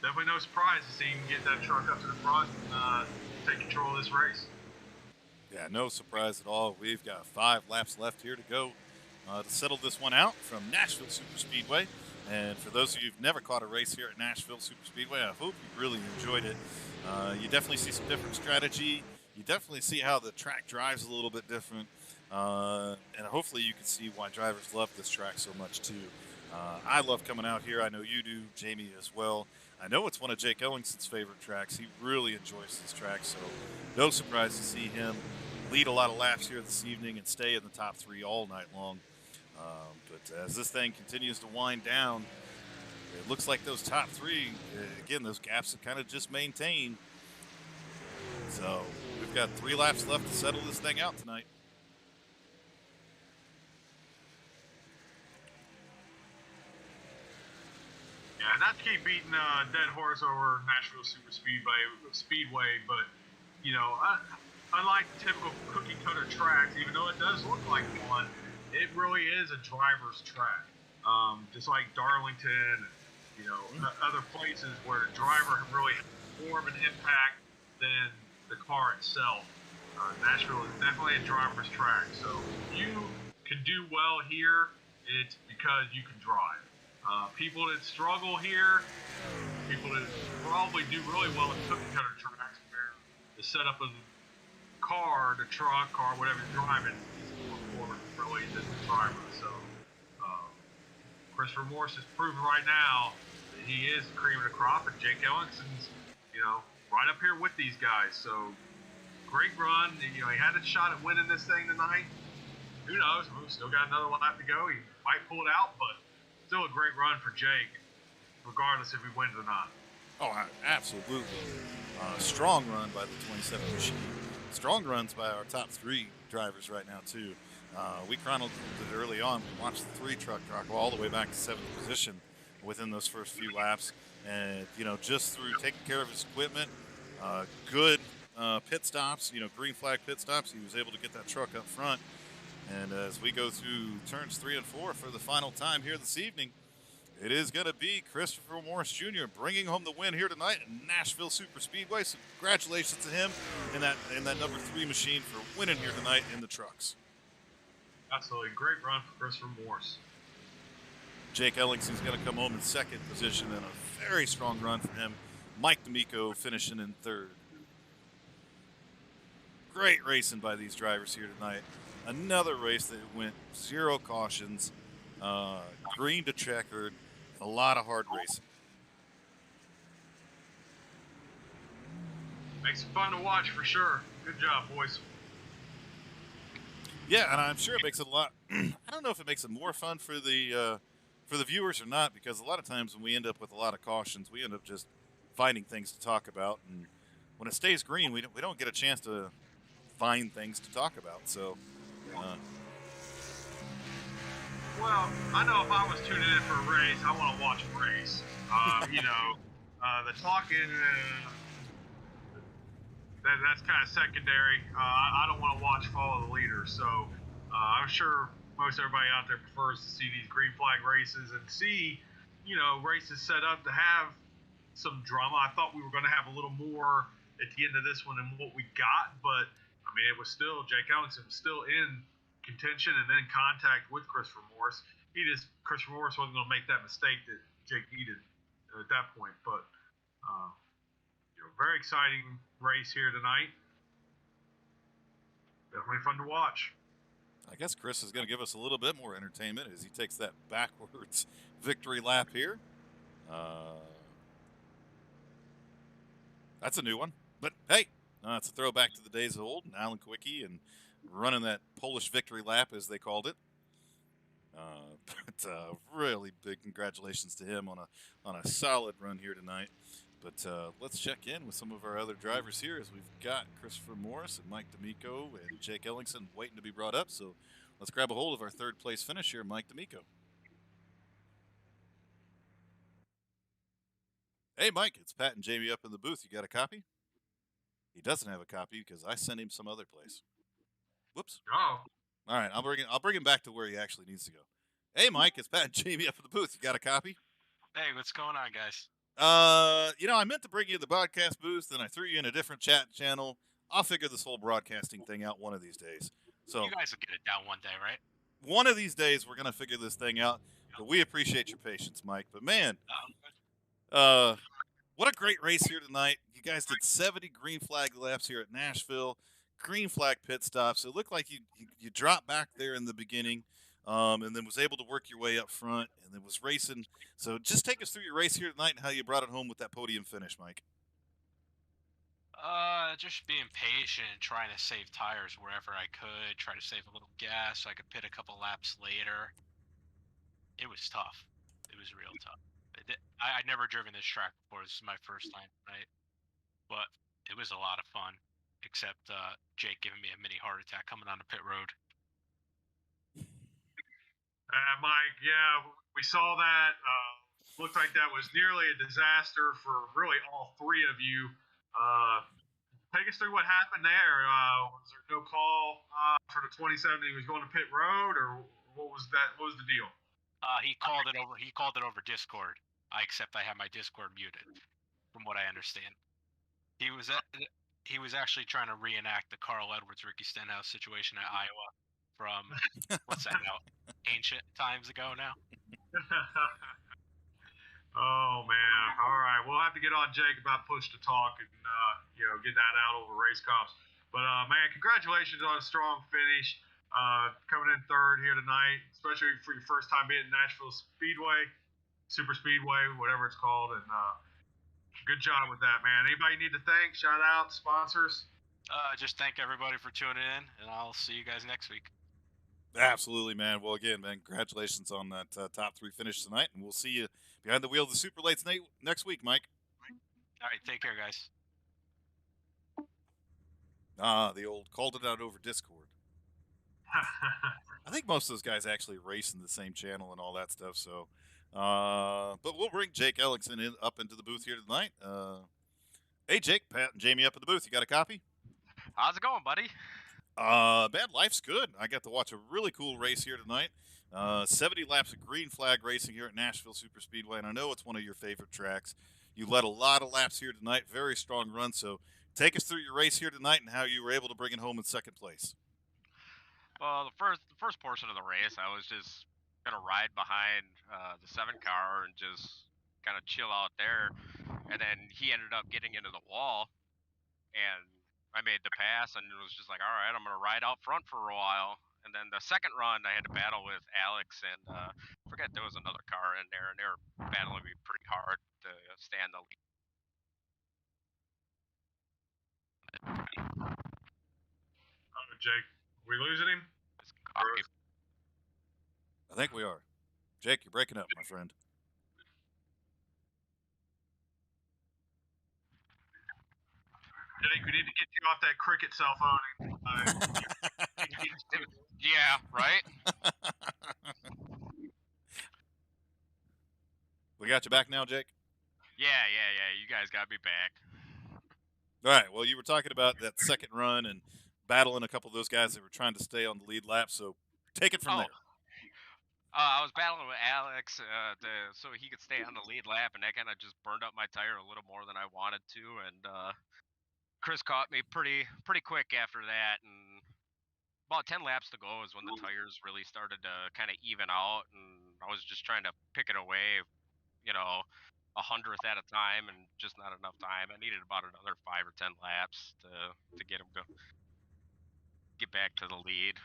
definitely no surprise to see him get that truck up to the front and take control of this race. Yeah, no surprise at all. We've got 5 laps left here to go to settle this one out from Nashville Superspeedway. And for those of you who've never caught a race here at Nashville Superspeedway, I hope you really enjoyed it. You definitely see some different strategy. You definitely see how the track drives a little bit different. And hopefully you can see why drivers love this track so much too. I love coming out here. I know you do, Jamie, as well. I know it's one of Jake Ellingson's favorite tracks. He really enjoys this track, so no surprise to see him lead a lot of laps here this evening and stay in the top 3 all night long. But as this thing continues to wind down, it looks like those top 3, again, those gaps have kind of just maintained. So we've got 3 laps left to settle this thing out tonight. not to keep beating dead horse over Nashville Speedway, but you know, unlike typical cookie cutter tracks, even though it does look like one, it really is a driver's track. Just like Darlington, you know, other places where the driver really has more of an impact than the car itself. Nashville is definitely a driver's track, so if you can do well here, it's because you can drive. People that struggle here, people that probably do really well in cookie cutter tracks, where the setup of the car, the truck, car, whatever you're driving, is more important really than the driver. So um, Christopher Morse is proving right now that he is the cream of the crop, and Jake Ellingson's, you know, right up here with these guys. So great run. You know, he had a shot at winning this thing tonight. Who knows? We've still got another lap to go. He might pull it out, but still a great run for Jake, regardless if he wins or not. Oh, absolutely. Strong run by the 27 machine. Strong runs by our top three drivers right now, too. We chronicled it early on. We watched the three truck drop all the way back to seventh position within those first few laps. And, you know, just through taking care of his equipment, good pit stops, you know, green flag pit stops, he was able to get that truck up front. And as we go through turns 3 and 4 for the final time here this evening, it is going to be Christopher Morris Jr. bringing home the win here tonight at Nashville Super Speedway. So congratulations to him in that number 3 machine for winning here tonight in the trucks. Absolutely. Great run for Christopher Morris. Jake Ellingson's going to come home in second position, and a very strong run for him. Mike D'Amico finishing in third. Great racing by these drivers here tonight. Another race that went 0 cautions, green to checkered, a lot of hard racing. Makes it fun to watch for sure. Good job, boys. Yeah, and I'm sure it makes it a lot. I don't know if it makes it more fun for the viewers or not, because a lot of times when we end up with a lot of cautions, we end up just finding things to talk about, and when it stays green, we don't get a chance to find things to talk about. So. Well, I know if I was tuning in for a race, I want to watch a race. You know, the talking, that's kind of secondary. I don't want to watch follow the leader. So I'm sure most everybody out there prefers to see these green flag races and see, you know, races set up to have some drama. I thought we were going to have a little more at the end of this one than what we got, but I mean, it was still Jake Ellingson was still in contention and then contact with Christopher Morris. Christopher Morris wasn't going to make that mistake that Jake needed at that point. But you know, very exciting race here tonight. Definitely fun to watch. I guess Chris is going to give us a little bit more entertainment as he takes that backwards victory lap here. That's a new one. But hey, it's a throwback to the days of old, and Alan Kwiecki and running that Polish victory lap, as they called it. But really big congratulations to him on a solid run here tonight. But let's check in with some of our other drivers here, as we've got Christopher Morris and Mike D'Amico and Jake Ellingson waiting to be brought up. So let's grab a hold of our third place finisher, Mike D'Amico. Hey, Mike, it's Pat and Jamie up in the booth. You got a copy? He doesn't have a copy because I sent him some other place. Whoops. Oh. All right, I'll bring him back to where he actually needs to go. Hey, Mike, it's Pat and Jamie up in the booth. You got a copy? Hey, what's going on, guys? You know, I meant to bring you the broadcast booth, and I threw you in a different chat channel. I'll figure this whole broadcasting thing out one of these days. So you guys will get it down one day, right? One of these days, we're gonna figure this thing out. But we appreciate your patience, Mike. But man, what a great race here tonight. You guys did 70 green flag laps here at Nashville. Green flag pit stops. It looked like you dropped back there in the beginning, and then was able to work your way up front, and then was racing. So just take us through your race here tonight and how you brought it home with that podium finish, Mike. Just being patient and trying to save tires wherever I could. Try to save a little gas so I could pit a couple laps later. It was tough. It was real tough. I'd never driven this track before. This is my first time tonight, but it was a lot of fun. Except Jake giving me a mini heart attack coming on the pit road. Mike, yeah, we saw that. Looked like that was nearly a disaster for really all three of you. Take us through what happened there. Was there no call for the 27 he was going to pit road, or what was that? What was the deal? He called it over. He called it over Discord. Except I have my Discord muted, from what I understand. He was he was actually trying to reenact the Carl Edwards Ricky Stenhouse situation at Iowa from what's that now? Ancient times ago now. Oh man! All right, we'll have to get on Jake about push to talk and get that out over race comps. But man, congratulations on a strong finish. Coming in third here tonight, especially for your first time being at Nashville Speedway, Super Speedway, whatever it's called, and good job with that, man. Anybody need to thank? Shout out sponsors. Just thank everybody for tuning in, and I'll see you guys next week. Absolutely, man. Well, again, man, congratulations on that top three finish tonight, and we'll see you behind the wheel of the Super Lates next week, Mike. All right, take care, guys. The old called it out over Discord. I think most of those guys actually race in the same channel and all that stuff. So, but we'll bring Jake Ellingson up into the booth here tonight. Hey, Jake, Pat, and Jamie up in the booth. You got a copy? How's it going, buddy? Bad life's good. I got to watch a really cool race here tonight. 70 laps of green flag racing here at Nashville Super Speedway, and I know it's one of your favorite tracks. You led a lot of laps here tonight. Very strong run. So take us through your race here tonight and how you were able to bring it home in second place. Well, the first portion of the race, I was just gonna ride behind the 7 car and just kind of chill out there, and then he ended up getting into the wall, and I made the pass, and it was just like, all right, I'm gonna ride out front for a while. And then the second run, I had to battle with Alex and I forget there was another car in there, and they were battling me pretty hard to stay on the lead. Oh, Jake, are we losing him? I think we are. Jake, you're breaking up, my friend. Jake, we need to get you off that cricket cell phone. Yeah, right? We got you back now, Jake? Yeah. You guys got me back. All right. Well, you were talking about that second run and battling a couple of those guys that were trying to stay on the lead lap. So take it from there. I was battling with Alex so he could stay on the lead lap, and that kind of just burned up my tire a little more than I wanted to. And Chris caught me pretty quick after that, and about 10 laps to go is when the tires really started to kind of even out, and I was just trying to pick it away, 100th at a time, and just not enough time. I needed about another 5 or 10 laps to get him get back to the lead.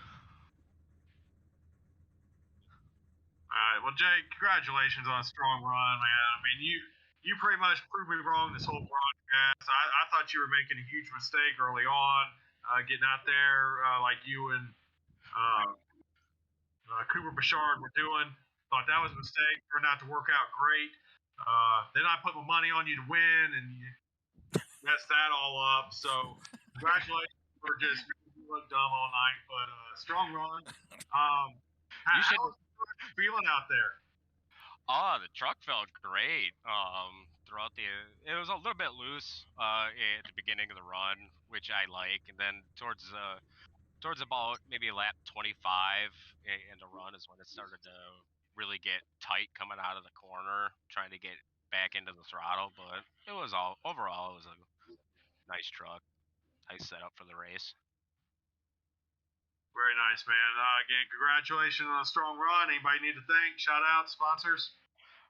All right, well, Jake, congratulations on a strong run, man. I mean, you pretty much proved me wrong this whole broadcast. I thought you were making a huge mistake early on, getting out there like you and Cooper Bouchard were doing. Thought that was a mistake. Turned out to work out great. Then I put my money on you to win, and you messed that all up. So congratulations for just look dumb all night, but strong run. How was you feeling out there? Oh, the truck felt great. Throughout it was a little bit loose at the beginning of the run, which I like, and then towards about maybe lap 25 in the run is when it started to really get tight coming out of the corner, trying to get back into the throttle. But overall, it was a nice truck, nice setup for the race. Very nice, man. Again, congratulations on a strong run. Anybody need to thank? Shout out, sponsors?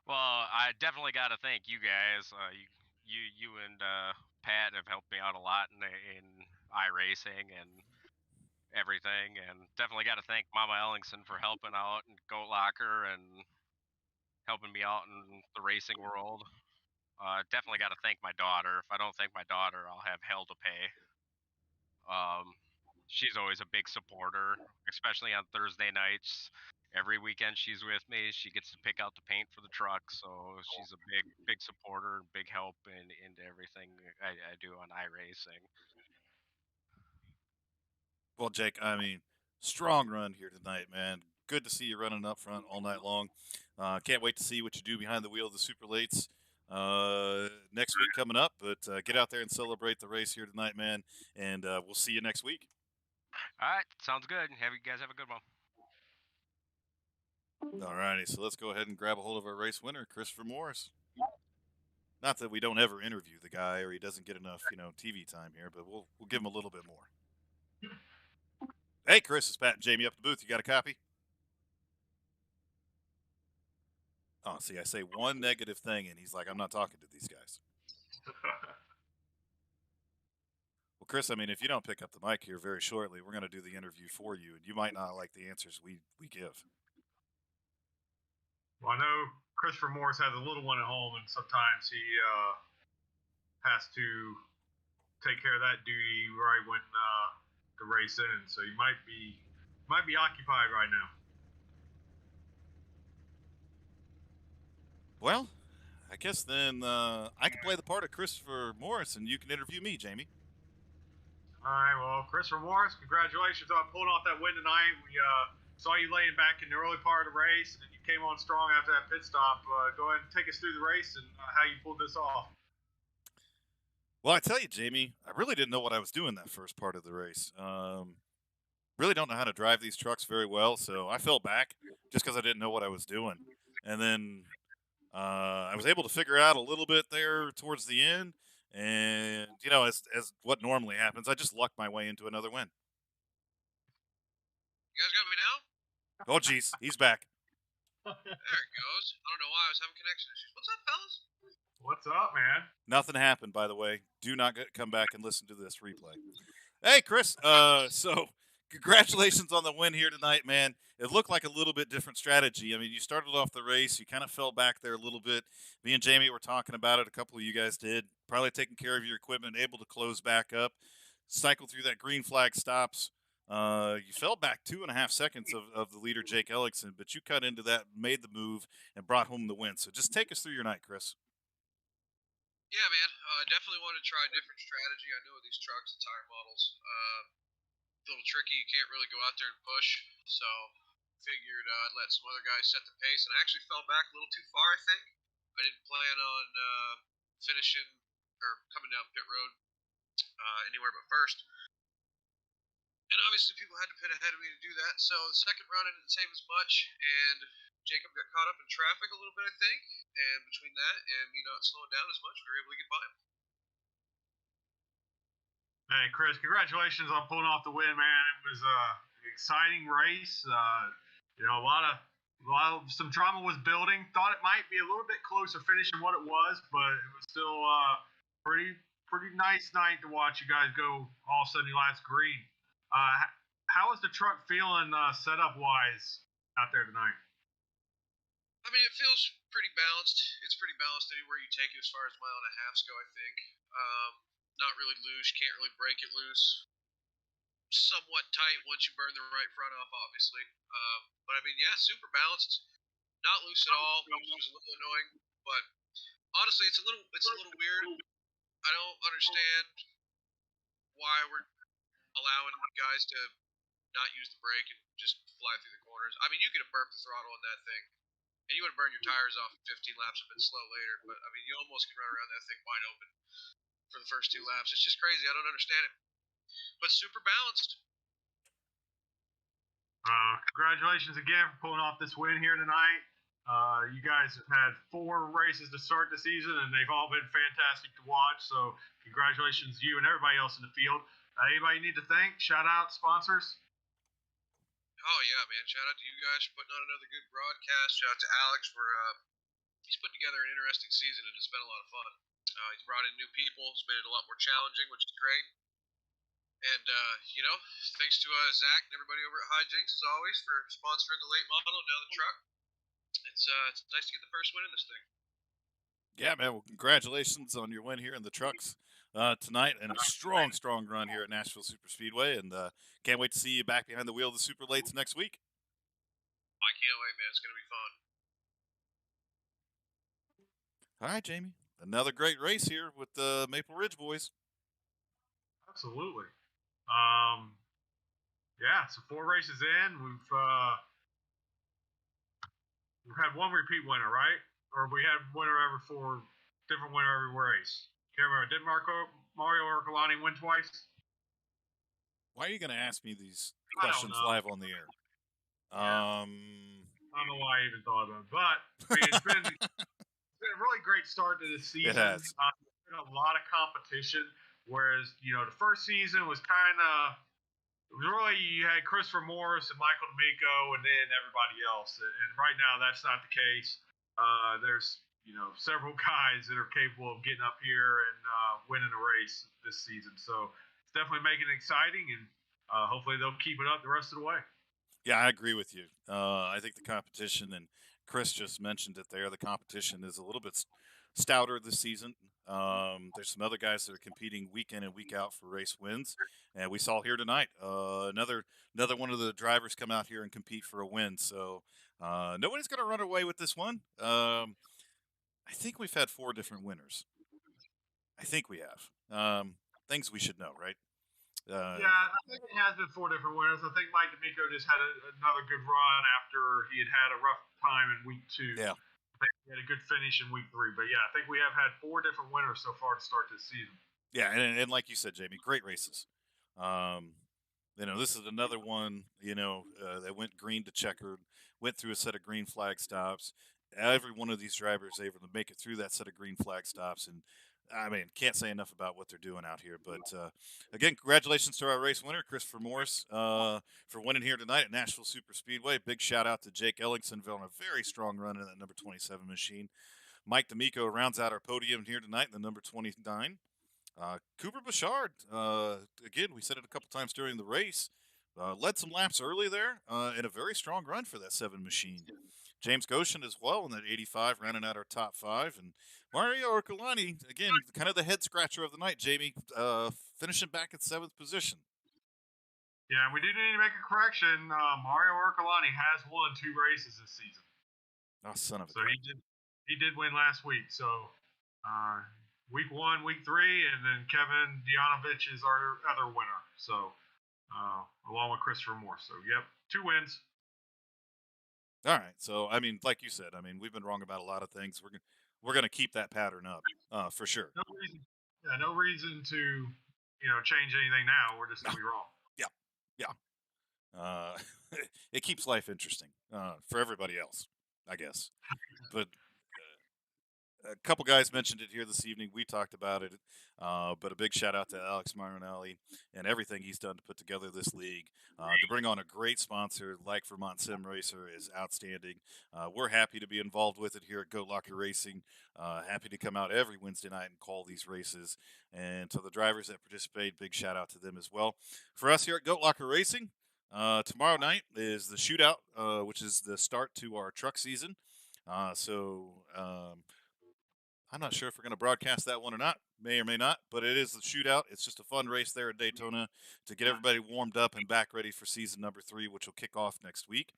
Well, I definitely got to thank you guys. You and Pat have helped me out a lot in iRacing and everything, and definitely got to thank Mama Ellingson for helping out and Goat Locker and helping me out in the racing world. Definitely got to thank my daughter. If I don't thank my daughter, I'll have hell to pay. She's always a big supporter, especially on Thursday nights. Every weekend she's with me. She gets to pick out the paint for the truck, so she's a big supporter and big help into everything I do on iRacing. Well, Jake, I mean, strong run here tonight, man. good to see you running up front all night long. Can't wait to see what you do behind the wheel of the Super Lates next week coming up. But get out there and celebrate the race here tonight, man. And we'll see you next week. All right, sounds good. Have you guys have a good one. All righty, so let's go ahead and grab a hold of our race winner, Christopher Morris. Not that we don't ever interview the guy or he doesn't get enough, TV time here, but we'll give him a little bit more. Hey, Chris, it's Pat and Jamie up the booth. You got a copy? Oh, see, I say one negative thing, and he's like, I'm not talking to these guys. Well, Chris, I mean, if you don't pick up the mic here very shortly, we're going to do the interview for you, and you might not like the answers we give. Well, I know Christopher Morris has a little one at home, and sometimes he has to take care of that duty right when the race ends. So he might be occupied right now. Well, I guess then I can play the part of Christopher Morris, and you can interview me, Jamie. All right, well, Christopher Morris, congratulations on pulling off that win tonight. We saw you laying back in the early part of the race, and then you came on strong after that pit stop. Go ahead and take us through the race and how you pulled this off. Well, I tell you, Jamie, I really didn't know what I was doing that first part of the race. Really don't know how to drive these trucks very well, so I fell back just because I didn't know what I was doing. And then I was able to figure out a little bit there towards the end. And, as what normally happens, I just lucked my way into another win. You guys got me now? Oh, geez, he's back. There it goes. I don't know why I was having connection issues. What's up, fellas? What's up, man? Nothing happened, by the way. Do not come back and listen to this replay. Hey, Chris. So congratulations on the win here tonight, man. It looked like a little bit different strategy. I mean, you started off the race. You kind of fell back there a little bit. Me and Jamie were talking about it. A couple of you guys did. Probably taking care of your equipment, able to close back up, cycle through that green flag stops. You fell back 2.5 seconds of the leader, Jake Ellickson, but you cut into that, made the move, and brought home the win. So just take us through your night, Chris. Yeah, man. Definitely want to try a different strategy. I know with these trucks and tire models, a little tricky. You can't really go out there and push. So figured I'd let some other guys set the pace, and I actually fell back a little too far, I think. I didn't plan on finishing or coming down pit road anywhere but first. And obviously people had to pit ahead of me to do that. So the second run I didn't save as much, and Jacob got caught up in traffic a little bit, I think. And between that and me not slowing down as much, we were able to get by him. Hey, Chris, congratulations on pulling off the win, man. It was an exciting race. A lot of some drama was building. Thought it might be a little bit closer finish than what it was, but it was still pretty nice night to watch you guys go all 70 laps green. How is the truck feeling setup-wise out there tonight? I mean, it feels pretty balanced. It's pretty balanced anywhere you take it as far as mile and a halfs go, I think. Not really loose. Can't really break it loose. Somewhat tight once you burn the right front off, obviously. But I mean, yeah, super balanced. Not loose at all, which was a little annoying. But honestly, it's a little weird. I don't understand why we're allowing guys to not use the brake and just fly through the corners. I mean, you could have burped the throttle on that thing, and you would have burned your tires off in 15 laps and been slow later. But I mean, you almost can run around that thing wide open for the first 2 laps. It's just crazy. I don't understand it. But super balanced. Congratulations again for pulling off this win here tonight. You guys have had 4 races to start the season, and they've all been fantastic to watch. So congratulations to you and everybody else in the field. Anybody you need to thank? Shout out sponsors. Oh yeah, man! Shout out to you guys for putting on another good broadcast. Shout out to Alex for he's put together an interesting season, and it's been a lot of fun. He's brought in new people. It's made it a lot more challenging, which is great. And thanks to Zach and everybody over at Hijinks as always for sponsoring the late model and now the truck. It's nice to get the first win in this thing. Yeah, man. Well, congratulations on your win here in the trucks tonight, and a strong run here at Nashville Super Speedway. And can't wait to see you back behind the wheel of the Super Lates next week. I can't wait, man. It's going to be fun. All right, Jamie. Another great race here with the Maple Ridge boys. Absolutely. Yeah, so 4 races in. We've We've had one repeat winner, right? Or we had winner every four, different winner every race. Can't remember. Did Mario Ercolani win twice? Why are you going to ask me these I don't questions know. live on the air? Yeah. I don't know why I even thought of it, but I mean, it's been a really great start to this It season. has. There's been a lot of competition, whereas the first season was kind of really you had Christopher Morris and Michael D'Amico, and then everybody else. And right now, that's not the case. There's several guys that are capable of getting up here and winning a race this season. So it's definitely making it exciting, and hopefully they'll keep it up the rest of the way. Yeah, I agree with you. I think the competition, and Chris just mentioned it there, the competition is a little bit stouter this season. There's some other guys that are competing week in and week out for race wins, and we saw here tonight another one of the drivers come out here and compete for a win. So nobody's going to run away with this one. I think we've had 4 different winners. I think we have. Things we should know, right? Yeah, I think it has been 4 different winners. I think Mike D'Amico just had another good run after he had a rough time in week 2. Yeah. I think he had a good finish in week 3. But yeah, I think we have had 4 different winners so far to start this season. Yeah, and like you said, Jamie, great races. This is another one, that went green to checkered, went through a set of green flag stops. Every one of these drivers able to make it through that set of green flag stops. And I mean, can't say enough about what they're doing out here. But again, congratulations to our race winner, Christopher Morris, for winning here tonight at Nashville Super Speedway. Big shout out to Jake Ellingson on a very strong run in that number 27 machine. Mike D'Amico rounds out our podium here tonight in the number 29. Cooper Bouchard, again, we said it a couple times during the race, led some laps early there in a very strong run for that 7 machine. James Goshen as well in that 85, rounding out our top 5. And Mario Ercolani, again, kind of the head scratcher of the night, Jamie, finishing back at 7th position. Yeah, we do need to make a correction. Mario Ercolani has won 2 races this season. Oh, son of a So he did win last week. So week 1, week 3, and then Kevin Dianovich is our other winner. So along with Christopher Moore. So yep, 2 wins. All right. So I mean, like you said, I mean, we've been wrong about a lot of things. We're gonna keep that pattern up, for sure. No reason to change anything now. We're just gonna be wrong. Yeah. It keeps life interesting for everybody else, I guess. But a couple guys mentioned it here this evening. We talked about it, but a big shout out to Alex Marinelli and everything he's done to put together this league. To bring on a great sponsor like Vermont Sim Racer is outstanding. We're happy to be involved with it here at Goat Locker Racing. Happy to come out every Wednesday night and call these races. And to the drivers that participate, big shout out to them as well. For us here at Goat Locker Racing, tomorrow night is the shootout, which is the start to our truck season. I'm not sure if we're going to broadcast that one or not. May or may not, but it is the shootout. It's just a fun race there at Daytona to get everybody warmed up and back ready for season number 3, which will kick off next week.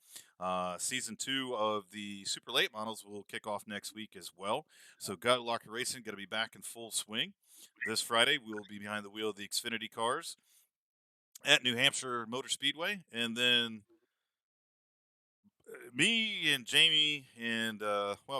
Season 2 of the Super Late models will kick off next week as well. So Gut Locker Racing going to be back in full swing. This Friday, we will be behind the wheel of the Xfinity cars at New Hampshire Motor Speedway. And then me and Jamie and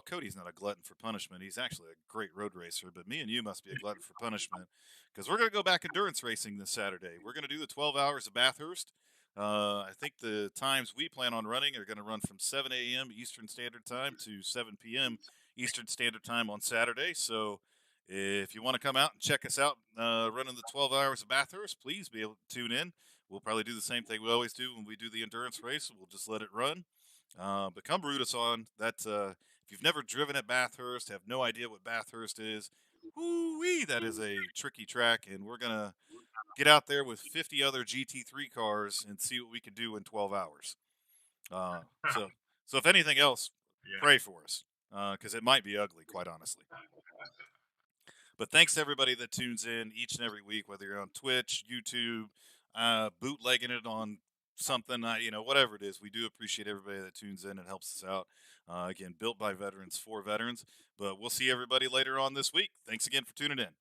Cody's not a glutton for punishment. He's actually a great road racer, but me and you must be a glutton for punishment because we're going to go back endurance racing this Saturday. We're going to do the 12 hours of Bathurst. I think the times we plan on running are going to run from 7 a.m. Eastern Standard Time to 7 p.m. Eastern Standard Time on Saturday. So if you want to come out and check us out running the 12 hours of Bathurst, please be able to tune in. We'll probably do the same thing we always do when we do the endurance race. We'll just let it run. But come root us on. If you've never driven at Bathurst, have no idea what Bathurst is, woo-wee, that is a tricky track, and we're gonna get out there with 50 other GT3 cars and see what we can do in 12 hours. So if anything else, pray for us, because it might be ugly, quite honestly. But thanks to everybody that tunes in each and every week, whether you're on Twitch, YouTube, bootlegging it on something, whatever it is. We do appreciate everybody that tunes in and helps us out. Again, built by veterans for veterans. But we'll see everybody later on this week. Thanks again for tuning in.